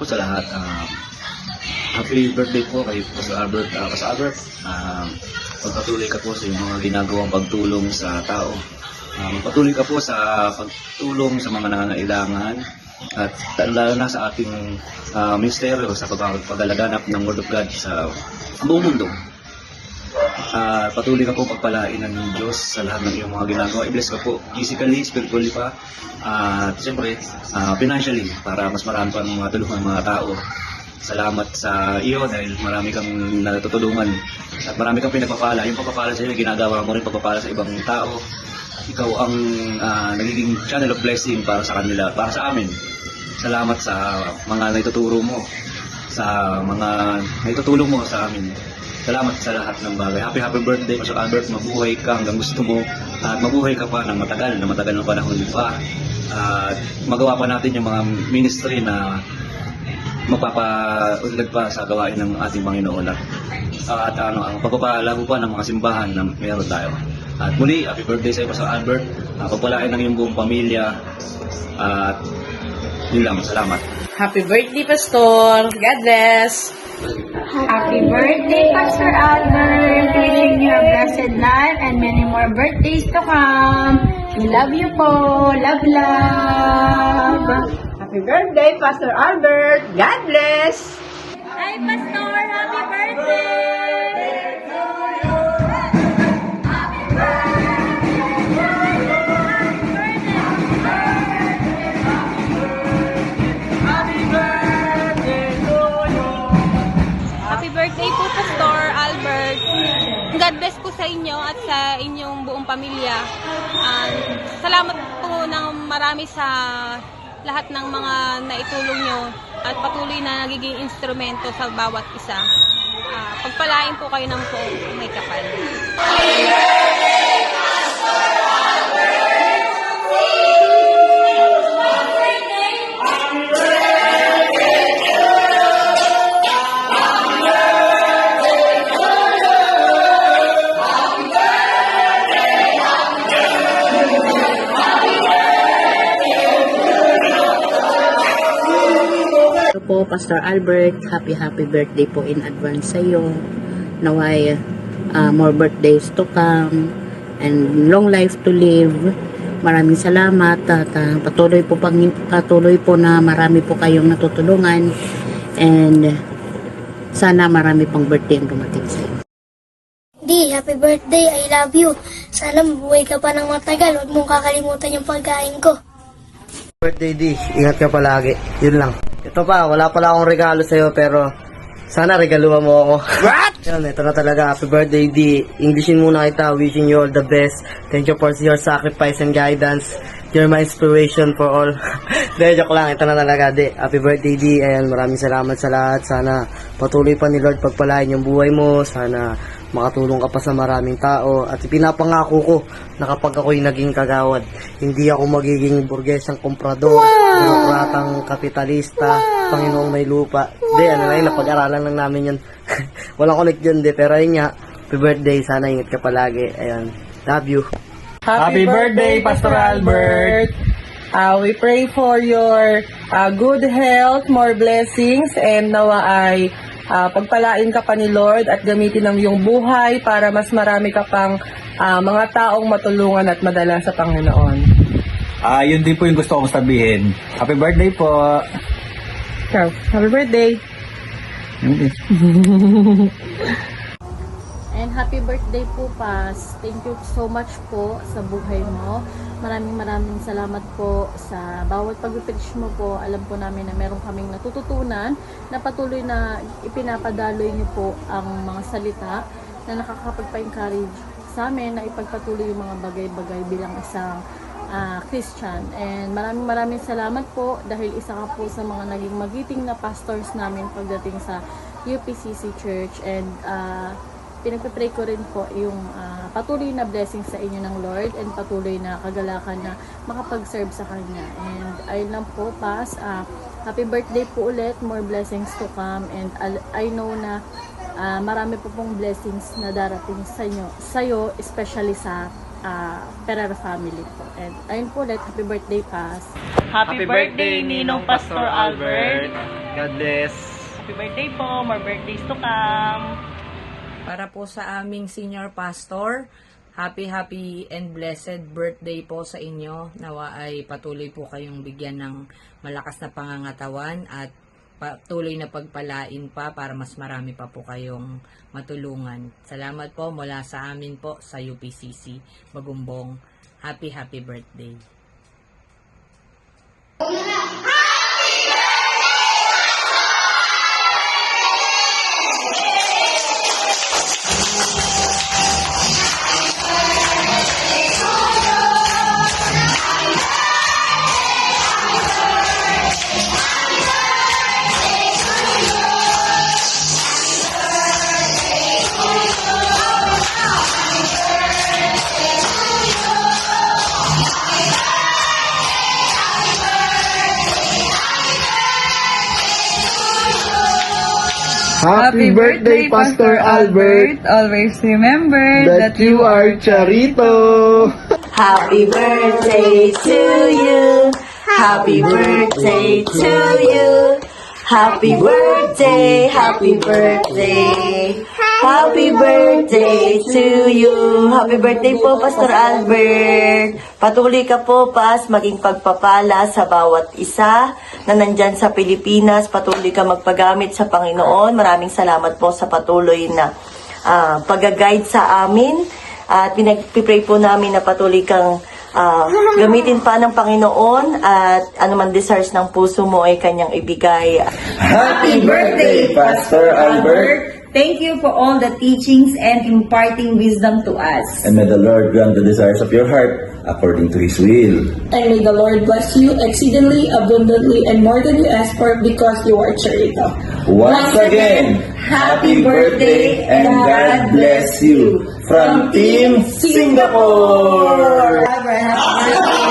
sa lahat. Happy birthday po kay Pastor Albert. Pastor Albert, pagpatuloy ka po sa iyong mga ginagawang pagtulong sa tao. Magpatuloy ka po sa pagtulong sa mga nangangailangan at lalo na sa ating ministeryo sa paglaganap ng Word of God sa buong mundo. Patuloy ka po pagpalain ng Diyos sa lahat ng iyong mga ginagawa. I-bless ka po physically, spiritually pa, at siyempre financially para mas marami pa ng mga tulungan mga tao. Salamat sa iyo dahil marami kang natutulungan at marami kang pinagpapala. Yung pagpapala sa iyo, ginagawa mo rin pagpapala sa ibang tao. Ikaw ang nagiging channel of blessing para sa kanila, para sa amin. Salamat sa mga naituturo mo, sa mga naitutulong mo sa amin. Salamat sa lahat ng bagay. Happy birthday, Pastor Albert. Mabuhay ka hanggang gusto mo. At mabuhay ka pa ng matagal na panahon pa. At magawa pa natin yung mga ministry na magpapaunlad pa sa gawain ng ating Panginoon. At ang pagpapalago pa ng mga simbahan na meron tayo. At muli, happy birthday sa iyo, Pastor Albert. Pagpalain ng iyong buong pamilya. At yun lang, salamat. Happy birthday, Pastor. God bless. Happy birthday, Pastor Albert. Wishing you a blessed life and many more birthdays to come. We love you po. Love, love. Happy birthday, Pastor Albert. God bless. Hi, Pastor. Happy birthday. Happy birthday po, Pastor Albert. God bless po sa inyo at sa inyong buong pamilya. Salamat po ng marami sa lahat ng mga naitulong nyo at patuloy na nagiging instrumento sa bawat isa. Pagpalain po kayo ng po may kapal. Po, Pastor Albert, happy birthday po in advance sa iyo. Naway more birthdays to come and long life to live. Maraming salamat at patuloy po na marami po kayong natutulungan and sana marami pang birthday ang dumating sa iyo. Di, happy birthday, I love you. Sana mabuhay ka pa ng matagal. Huwag mong kakalimutan yung pagkain ko. Birthday D, ingat ka palagi. Yun lang. Ito pa, wala pala akong regalo sa'yo pero sana regaluhan mo ako. What? Yun, ito na talaga. Happy birthday D. Englishin muna kita. Wishing you all the best. Thank you for your sacrifice and guidance. You're my inspiration for all. De, joke lang. Ito na talaga D. Happy birthday D. Ayan, maraming salamat sa lahat. Sana patuloy pa ni Lord pagpalain yung buhay mo. Sana makatulong ka pa sa maraming tao. At pinapangako ko na kapag ako'y naging kagawad, hindi ako magiging burgesang komprador, burokratang kapitalista, Panginoong may lupa. Di, ano lang, napag-aralan lang namin yun. Walang connect yun, di. Pero ayun nga, happy birthday. Sana ingat ka palagi. Ayan, love you. Happy birthday, Pastor Albert. We pray for your good health, more blessings, and nawa ay pagpalain ka pa ni Lord at gamitin ang iyong buhay para mas marami ka pang mga taong matulungan at madala sa Panginoon. Yun din po yung gusto kong sabihin. Happy birthday po. Ciao. Happy birthday. And happy birthday po, Pas. Thank you so much po sa buhay mo. Maraming salamat po sa bawat pag-preach mo po. Alam po namin na meron kaming natututunan na patuloy na ipinapadaloy niyo po ang mga salita na nakakapagpa-encourage sa amin na ipagpatuloy yung mga bagay-bagay bilang isang Christian. And maraming salamat po dahil isa ka po sa mga naging magiting na pastors namin pagdating sa UPCC Church. And pinagpipray ko rin po yung patuloy na blessing sa inyo ng Lord and patuloy na kagalakan na makapag-serve sa Kanya. And ayun lang po, Pas. Happy birthday po ulit. More blessings to come. And I know na marami po pong blessings na darating sa inyo, sa'yo, especially sa Ferrer family po. And ayun po ulit, happy birthday, Pas. Happy birthday, Ninong Pastor Albert. God bless. Happy birthday po. More birthdays to come. Para po sa aming senior pastor, happy and blessed birthday po sa inyo. Nawa ay patuloy po kayong bigyan ng malakas na pangangatawan at patuloy na pagpalain pa para mas marami pa po kayong matulungan. Salamat po mula sa amin po sa UPCC Magumbong. Happy birthday. Happy birthday, Pastor Albert. Always remember That you are Charito. Happy birthday to you. Happy birthday to you. Happy birthday, happy birthday. Happy birthday to you. Happy birthday po, Pastor Albert. Patuloy ka po, Pas, maging pagpapala sa bawat isa na nandyan sa Pilipinas. Patuloy ka magpagamit sa Panginoon. Maraming salamat po sa patuloy na pag-guide sa amin. At pinag-pray po namin na patuloy kang gamitin pa ng Panginoon at anuman desires ng puso mo ay kanyang ibigay. Happy birthday, Pastor Albert. Thank you for all the teachings and imparting wisdom to us. And may the Lord grant the desires of your heart according to His will. And may the Lord bless you exceedingly, abundantly, and more than you ask for because you are Charito. Once again, happy birthday and God bless you from Team Singapore! Happy birthday.